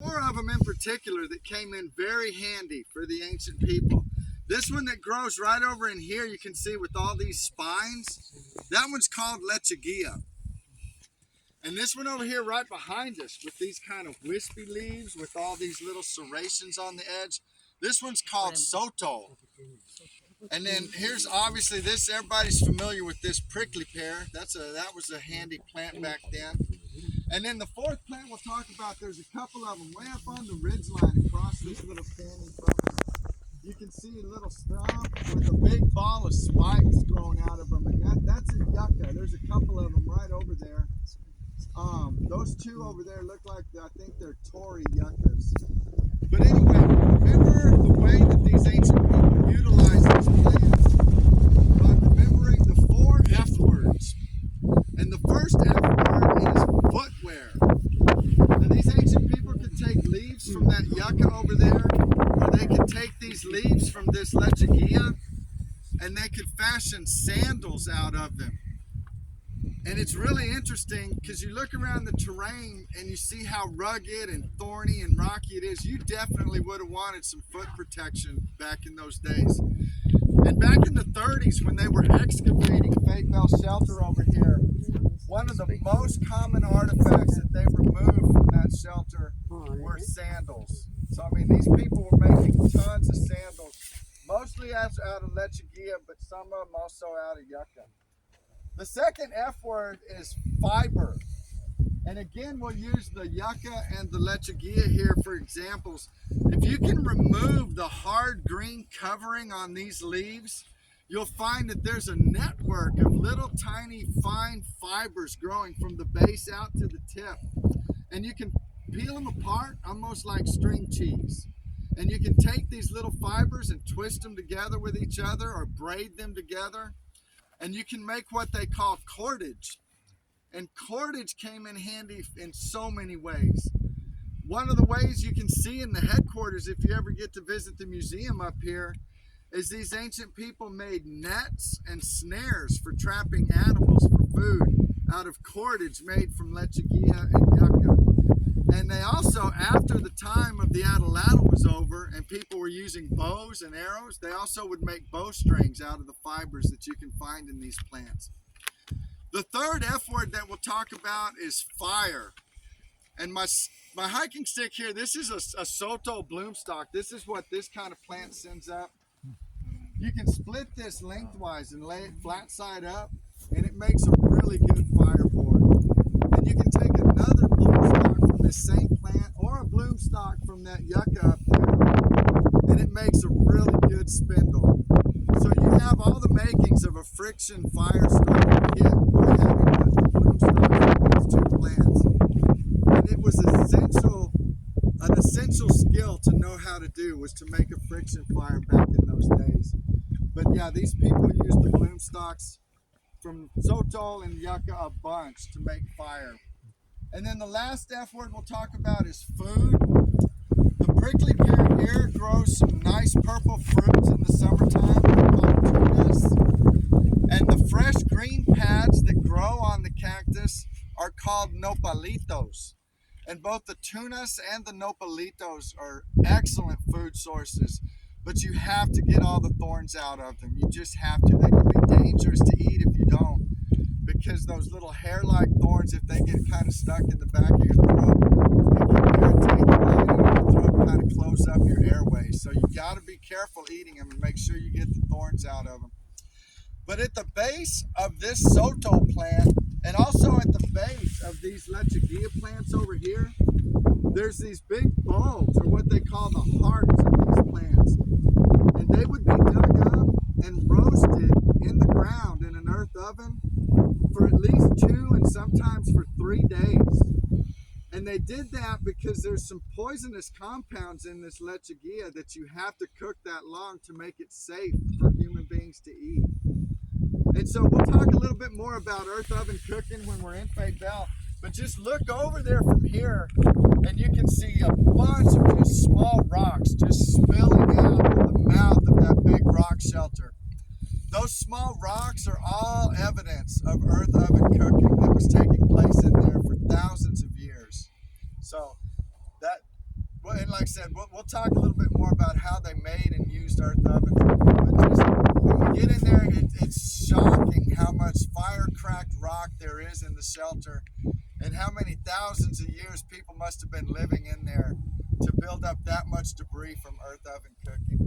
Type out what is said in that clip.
four of them in particular that came in very handy for the ancient people. This one that grows right over in here, you can see with all these spines, that one's called lechuguilla. And this one over here right behind us with these kind of wispy leaves with all these little serrations on the edge, this one's called soto. And then here's obviously this, everybody's familiar with this prickly pear. That was a handy plant back then. And then the fourth plant we'll talk about, there's a couple of them way up on the ridge line across this little canyon from us. You can see a little stump with a big ball of spikes growing out of them. And that's a yucca. There's a couple of them right over there. Those two over there look like, I think they're Tory yuccas. But anyway, remember the way that these ancient people utilize these plants by remembering the four F words. And the first F word is footwear. Now these ancient people could take leaves from that yucca over there, or they could take these leaves from this lechuguilla, and they could fashion sandals out of them. And it's really interesting because you look around the terrain and you see how rugged and thorny and rocky it is. You definitely would have wanted some foot protection back in those days. And back in the 30s when they were excavating Fate Bell Shelter over here, one of the most common artifacts that they removed from that shelter were sandals. So I mean, these people were making tons of sandals, mostly out of lechuguilla, but some of them also out of yucca. The second F word is fiber. And again, we'll use the yucca and the lechuguilla here for examples. If you can remove the hard green covering on these leaves, you'll find that there's a network of little tiny fine fibers growing from the base out to the tip. And you can peel them apart almost like string cheese. And you can take these little fibers and twist them together with each other or braid them together. And you can make what they call cordage. And cordage came in handy in so many ways. One of the ways you can see in the headquarters, if you ever get to visit the museum up here, is these ancient people made nets and snares for trapping animals for food out of cordage made from lechuguilla and yucca. And they also, after the time of the atlatl was over and people were using bows and arrows, they also would make bowstrings out of the fibers that you can find in these plants. The third F word that we'll talk about is fire. And my hiking stick here, this is a Soto bloomstalk. This is what this kind of plant sends up. You can split this lengthwise and lay it flat side up, and it makes a really good fireboard. And you can take another bloomstalk from this same plant or a bloomstalk from that yucca up there, and it makes a really good spindle. So you have all the makings of a friction fire starter kit by having the bloomstalks from these two plants. And it was an essential skill to know how to do was to make a friction fire back in those days. But yeah, these people used the bloom stalks from Soto and yucca a bunch to make fire. And then the last F word we'll talk about is food. The prickly pear here grows some nice purple fruits in the summertime called tunas. And the fresh green pads that grow on the cactus are called nopalitos. And both the tunas and the nopalitos are excellent food sources, but you have to get all the thorns out of them. You just have to. They can be dangerous to eat if you don't, because those little hair-like thorns, if they get kind of stuck in the back of your throat, they can irritate the lining of your throat, kind of close up your airways. So you got to be careful eating them and make sure you get the thorns out of them. But at the base of this Soto plant, and also at the base of these lechuguilla plants over here, there's these big bulbs, or what they call the hearts of these plants. And they would be dug up and roasted in the ground in an earth oven for at least 2 and sometimes for 3 days. And they did that because there's some poisonous compounds in this lechuguilla that you have to cook that long to make it safe for human beings to eat. And so we'll talk a little bit more about earth oven cooking when we're in Fate Bell. But just look over there from here and you can see a bunch of just small rocks just spilling out of the mouth of that big rock shelter. Those small rocks are all evidence of earth oven cooking that was taking place in there for thousands of years. So And like I said, we'll talk a little bit more about how they made and used earth ovens. But just when we get in there, it's shocking how much fire-cracked rock there is in the shelter, and how many thousands of years people must have been living in there to build up that much debris from earth oven cooking.